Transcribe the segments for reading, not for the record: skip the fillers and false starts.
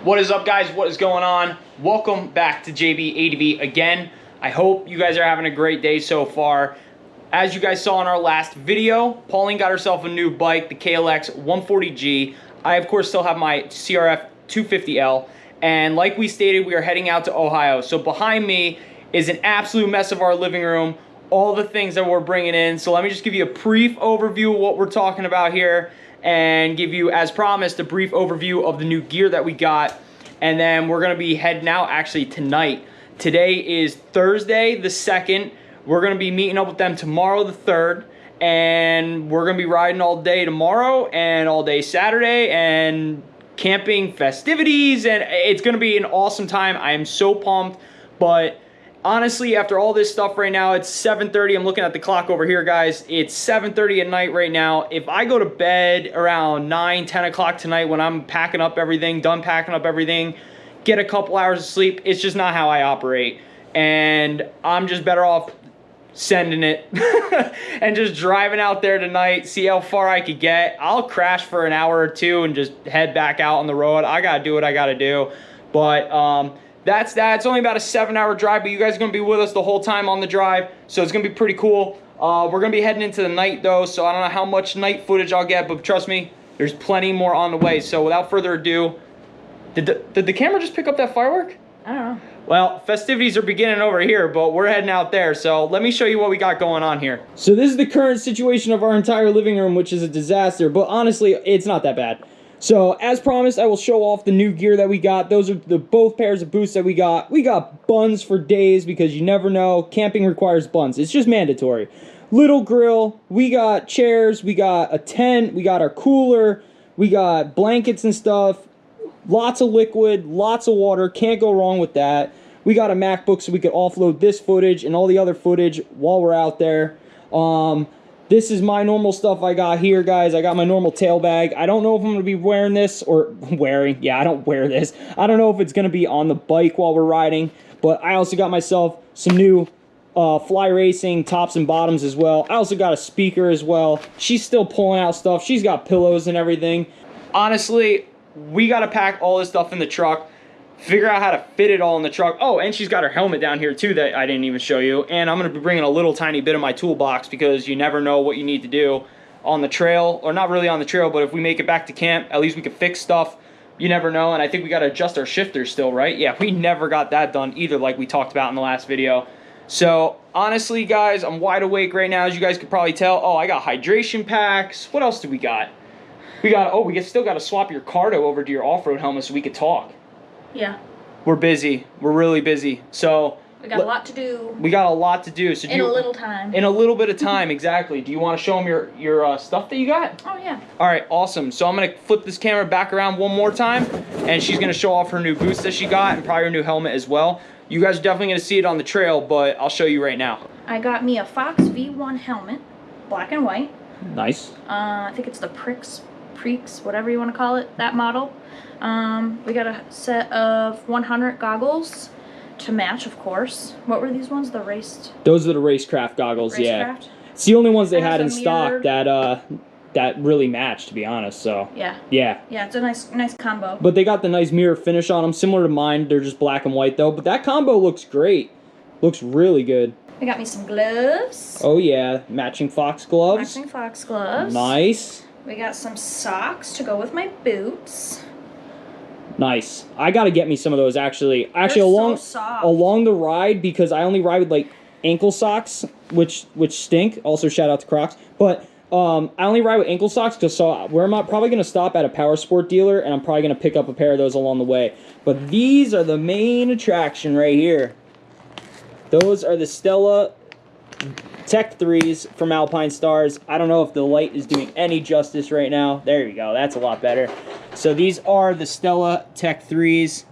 What is up, guys? What is going on? Welcome back to JB ADV again. I hope you guys are having a great day so far. As you guys saw in our last video, Pauline got herself a new bike, the KLX 140G. I, of course, still have my CRF 250L. And like we stated, we are heading out to Ohio. So behind me is an absolute mess of our living room, all the things that we're bringing in. So let me just give you a brief overview of what we're talking about here and give you, as promised, a brief overview of the new gear that we got. And then we're gonna be heading out actually tonight. Today is Thursday the 2nd. We're gonna be meeting up with them tomorrow the 3rd. And we're gonna be riding all day tomorrow and all day Saturday and camping festivities. And it's gonna be an awesome time. I am so pumped. But honestly, after all this stuff right now, it's 7:30. I'm looking at the clock over here, guys. It's 7:30 at night right now. If I go to bed around 9, 10 o'clock tonight when I'm packing up everything, done packing up everything, get a couple hours of sleep, it's just not how I operate. And I'm just better off sending it and just driving out there tonight, see how far I could get. I'll crash for an hour or two and just head back out on the road. I gotta do what I gotta do. But that's that. It's only about a 7-hour drive, but you guys are going to be with us the whole time on the drive, so it's going to be pretty cool. We're going to be heading into the night, though, so I don't know how much night footage I'll get, but trust me, there's plenty more on the way. So without further ado, did the camera just pick up that firework? I don't know. Well, festivities are beginning over here, but we're heading out there, so let me show you what we got going on here. So this is the current situation of our entire living room, which is a disaster, but honestly, it's not that bad. So, as promised, I will show off the new gear that we got. Those are the both pairs of boots that we got. We got buns for days because you never know. Camping requires buns. It's just mandatory. Little grill. We got chairs. We got a tent. We got our cooler. We got blankets and stuff. Lots of liquid. Lots of water. Can't go wrong with that. We got a MacBook so we could offload this footage and all the other footage while we're out there. This is my normal stuff I got here, guys. I got my normal tail bag. I don't know if I'm going to be wearing this or yeah, I don't wear this. I don't know if it's going to be on the bike while we're riding, but I also got myself some new fly racing tops and bottoms as well. I also got a speaker as well. She's still pulling out stuff. She's got pillows and everything. Honestly, we got to pack all this stuff in the truck, figure out how to fit it all in the truck. Oh, and she's got her helmet down here too that I didn't even show you. And I'm going to be bringing a little tiny bit of my toolbox because you never know what you need to do on the trail. Or not really on the trail, but if we make it back to camp, at least we can fix stuff. You never know. And I think we got to adjust our shifters still, right? Yeah, we never got that done either, like we talked about in the last video. So honestly, guys, I'm wide awake right now, as you guys could probably tell. Oh, I got hydration packs. What else do we got? We still got to swap your Cardo over to your off-road helmet so we could talk. Yeah. We're busy. We're really busy. So we got a lot to do. We got a lot to do. So in a little time. In a little bit of time, exactly. Do you want to show them your stuff that you got? Oh, yeah. All right, awesome. So I'm going to flip this camera back around one more time, and she's going to show off her new boots that she got and probably her new helmet as well. You guys are definitely going to see it on the trail, but I'll show you right now. I got me a Fox V1 helmet, black and white. Nice. I think it's the Preaks, whatever you want to call it, that model. We got a set of 100 goggles to match, of course. What were these ones? Those are the Racecraft goggles, yeah. It's the only ones they had in stock that really match, to be honest. So yeah, it's a nice combo. But they got the nice mirror finish on them, similar to mine. They're just black and white though. But that combo looks great. Looks really good. I got me some gloves. Oh yeah, matching Fox gloves. Matching Fox gloves. Nice. We got some socks to go with my boots. Nice. I gotta get me some of those actually. Along the ride, because I only ride with like ankle socks, which stink. Also shout out to Crocs. But I only ride with ankle socks because we're probably gonna stop at a power sport dealer, and I'm probably gonna pick up a pair of those along the way. But these are the main attraction right here. Those are the Stella Tech 3s from Alpine Stars. I don't know if the light is doing any justice right now. There you go. That's a lot better. So these are the Stella Tech 3s.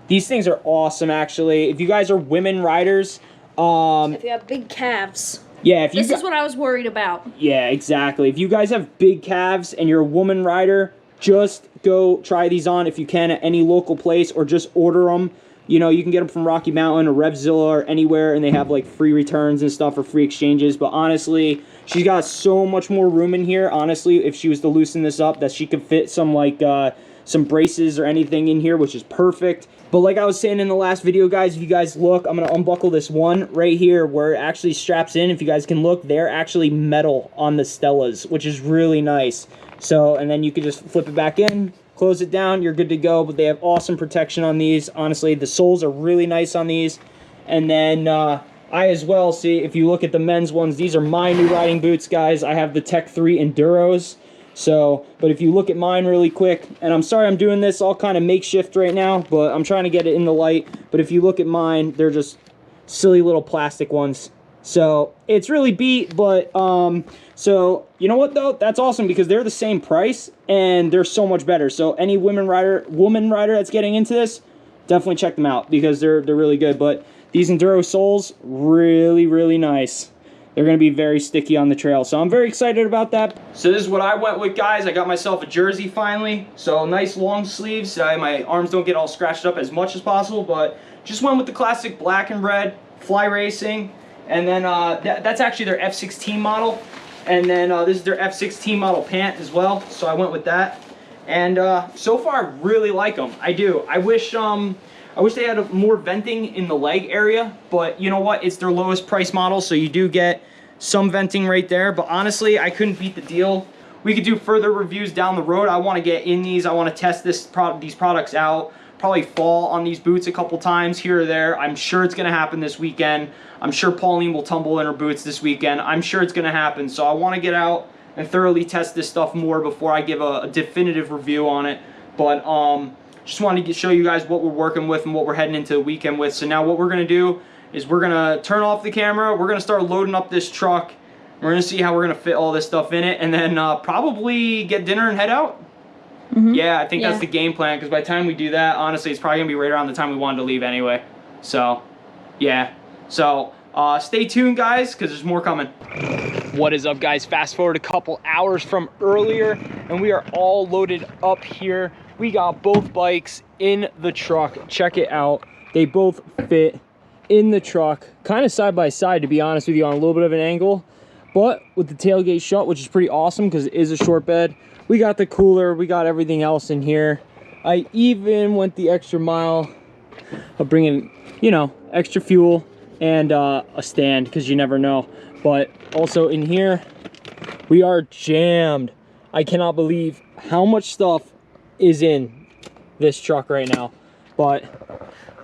These things are awesome, actually. If you guys are women riders, if you have big calves. Yeah, this is what I was worried about. Yeah, exactly. If you guys have big calves and you're a woman rider, just go try these on if you can at any local place, or just order them. You know, you can get them from Rocky Mountain or Revzilla or anywhere, and they have like free returns and stuff or free exchanges. But honestly, she's got so much more room in here. Honestly, if she was to loosen this up, that she could fit some like some braces or anything in here, which is perfect. But like I was saying in the last video, guys, if you guys look, I'm going to unbuckle this one right here where it actually straps in. If you guys can look, they're actually metal on the Stellas, which is really nice. So, and then you can just flip it back in, close it down, you're good to go. But they have awesome protection on these. Honestly, the soles are really nice on these. And then I as well, see, if you look at the men's ones, these are my new riding boots, guys. I have the Tech 3 Enduros. So, but if you look at mine really quick, and I'm sorry I'm doing this all kind of makeshift right now, but I'm trying to get it in the light. But if you look at mine, they're just silly little plastic ones. So, it's really beat, but, so, you know what though? That's awesome because they're the same price, and they're so much better. So, any woman rider that's getting into this, definitely check them out because they're really good. But these Enduro soles, really, really nice. They're going to be very sticky on the trail. So I'm very excited about that. So this is what I went with, guys. I got myself a jersey finally. So nice long sleeves. So my arms don't get all scratched up as much as possible. But just went with the classic black and red Fly Racing. And then that's actually their F16 model. And then this is their F16 model pant as well. So I went with that. And so far, I really like them. I do. I wish they had more venting in the leg area, but you know what? It's their lowest price model, so you do get some venting right there. But honestly, I couldn't beat the deal. We could do further reviews down the road. I want to get in these. I want to test these products out. Probably fall on these boots a couple times here or there. I'm sure it's going to happen this weekend. I'm sure Pauline will tumble in her boots this weekend. I'm sure it's going to happen. So I want to get out and thoroughly test this stuff more before I give a definitive review on it. But just wanted to show you guys what we're working with and what we're heading into the weekend with. So now what we're going to do is we're going to turn off the camera. We're going to start loading up this truck. We're going to see how we're going to fit all this stuff in it. And then probably get dinner and head out. Mm-hmm. Yeah, I think that's the game plan. Because by the time we do that, honestly, it's probably going to be right around the time we wanted to leave anyway. So, yeah. So, stay tuned, guys, because there's more coming. What is up, guys? Fast forward a couple hours from earlier, and we are all loaded up here. We got both bikes in the truck. Check it out. They both fit in the truck, kind of side by side, to be honest with you, on a little bit of an angle, but with the tailgate shut, which is pretty awesome because it is a short bed. We got the cooler, we got everything else in here. I even went the extra mile of bringing, you know, extra fuel and a stand because you never know. But also in here, we are jammed. I cannot believe how much stuff is in this truck right now. But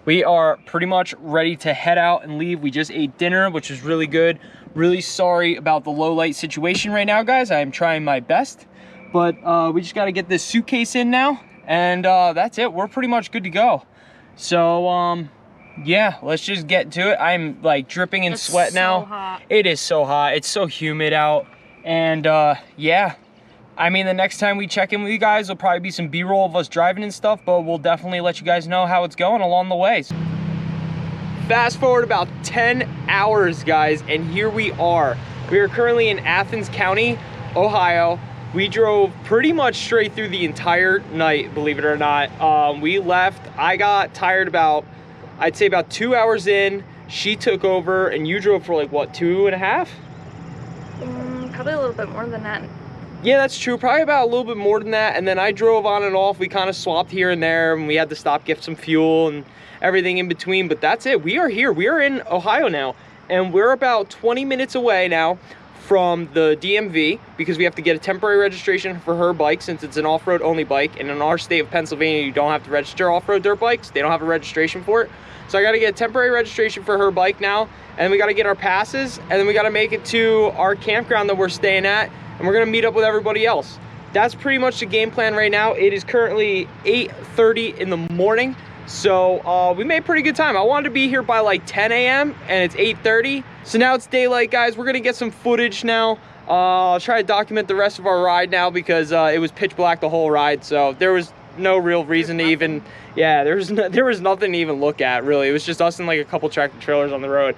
we are pretty much ready to head out and leave. We just ate dinner, which is really good. Really sorry about the low light situation right now, guys. I am trying my best, but we just got to get this suitcase in now, and that's it. We're pretty much good to go. So yeah, let's just get to it. I'm like dripping in sweat now. Hot. It is so hot. It's so humid out, and yeah, I mean, the next time we check in with you guys, there'll probably be some B-roll of us driving and stuff, but we'll definitely let you guys know how it's going along the way. Fast forward about 10 hours, guys, and here we are. We are currently in Athens County, Ohio. We drove pretty much straight through the entire night, believe it or not. We left, I got tired about, I'd say about 2 hours in. She took over, and you drove for like, what, 2.5? Probably a little bit more than that. Yeah, that's true. Probably about a little bit more than that. And then I drove on and off. We kind of swapped here and there, and we had to stop, get some fuel and everything in between. But that's it. We are here. We are in Ohio now. And we're about 20 minutes away now from the DMV because we have to get a temporary registration for her bike since it's an off-road only bike. And in our state of Pennsylvania, you don't have to register off-road dirt bikes. They don't have a registration for it. So I got to get a temporary registration for her bike now. And then we got to get our passes. And then we got to make it to our campground that we're staying at. And we're gonna meet up with everybody else. That's pretty much the game plan right now. It is currently 8:30 in the morning. So we made pretty good time. I wanted to be here by like 10 a.m. and it's 8:30. So now it's daylight, guys. We're gonna get some footage now. I'll try to document the rest of our ride now because it was pitch black the whole ride. So there was no real reason to even, yeah, there was nothing to even look at really. It was just us and like a couple tractor trailers on the road.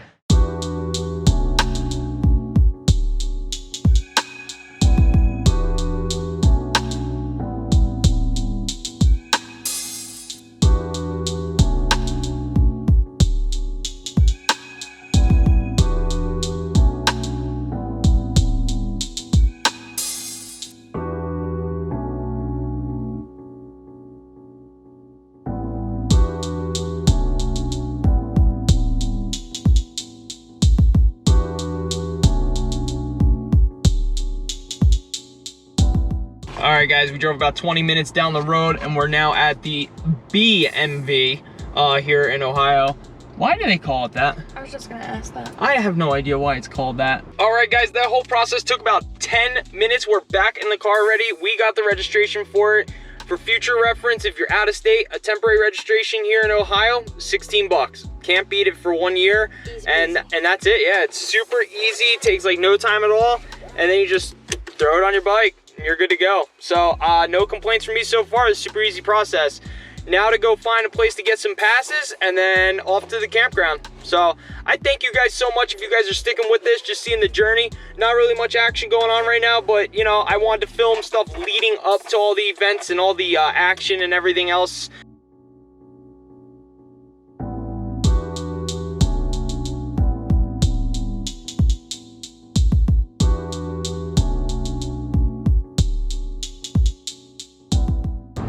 right, guys, we drove about 20 minutes down the road and we're now at the BMV here in Ohio. Why do they call it that? I was just gonna ask that. I have no idea why it's called that. All right, guys, that whole process took about 10 minutes. We're back in the car already. We got the registration for it. For future reference, if you're out of state, a temporary registration here in Ohio, 16 bucks. Can't beat it for 1 year. Easy, and that's it. Yeah, it's super easy. Takes like no time at all. And then you just throw it on your bike and you're good to go. So no complaints from me so far. It's a super easy process. Now to go find a place to get some passes and then off to the campground. So I thank you guys so much if you guys are sticking with this, just seeing the journey. Not really much action going on right now, but you know, I wanted to film stuff leading up to all the events and all the action and everything else.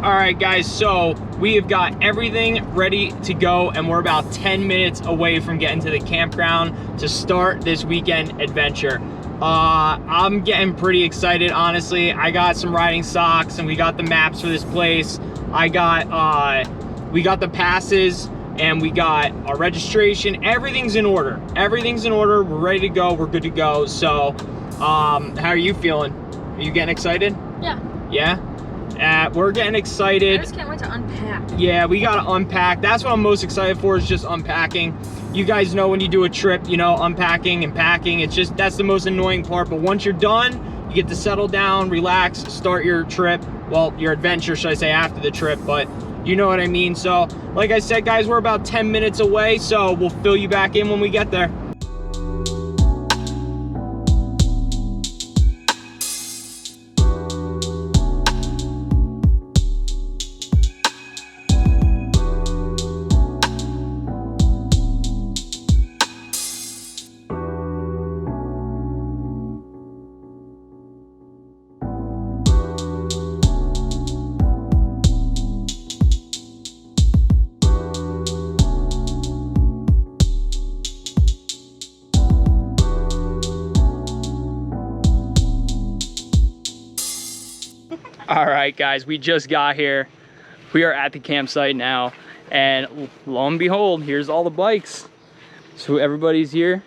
All right, guys, so we have got everything ready to go and we're about 10 minutes away from getting to the campground to start this weekend adventure. I'm getting pretty excited, honestly. I got some riding socks and we got the maps for this place. We got the passes and we got our registration. Everything's in order. Everything's in order. We're ready to go. We're good to go. So, how are you feeling? Are you getting excited? Yeah. Yeah? We're getting excited. I just can't wait to unpack. Yeah, we gotta unpack. That's what I'm most excited for, is just unpacking. You guys know when you do a trip, you know, unpacking and packing, it's just, that's the most annoying part. But once you're done, you get to settle down, relax, start your trip. Well, your adventure, should I say, after the trip, but you know what I mean. So, like I said, guys, we're about 10 minutes away, so we'll fill you back in when we get there. All right, guys, we just got here. We are at the campsite now, and lo and behold, here's all the bikes. So everybody's here.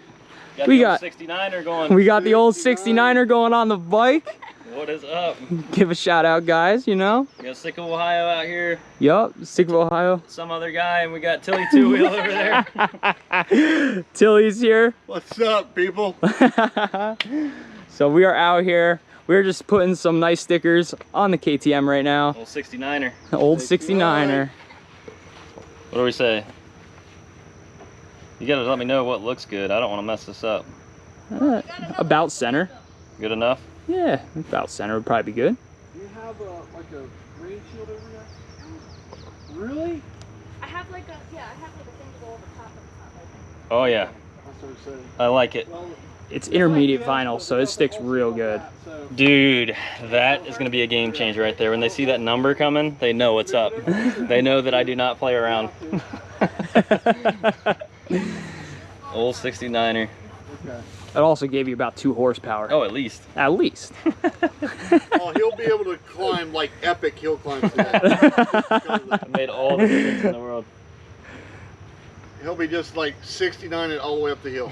We got 69er going. We got the old 69er going on the bike. What is up? Give a shout out, guys, you know. We got Sick of Ohio out here. Yup, Sick of Ohio. Some other guy, and we got Tilly Two Wheel over there. Tilly's here. What's up, people? So we are out here. We're just putting some nice stickers on the KTM right now. Old 69er. Old 69er. What do we say? You gotta let me know what looks good. I don't want to mess this up. About center. Good enough? Yeah, about center would probably be good. Do you have like a rain shield over there? Really? I have like a thing to go over top, but it's not like that. Oh yeah. That's what I'm saying. I like it. Well, It's intermediate vinyl, so it sticks real good. Dude, that is gonna be a game changer right there. When they see that number coming, they know what's up. They know that I do not play around. Old 69er. Okay. It also gave you about 2 horsepower. Oh, at least. At least. Oh, he'll be able to climb like epic hill climbs today. It made all the difference in the world. He'll be just like 69 and all the way up the hill.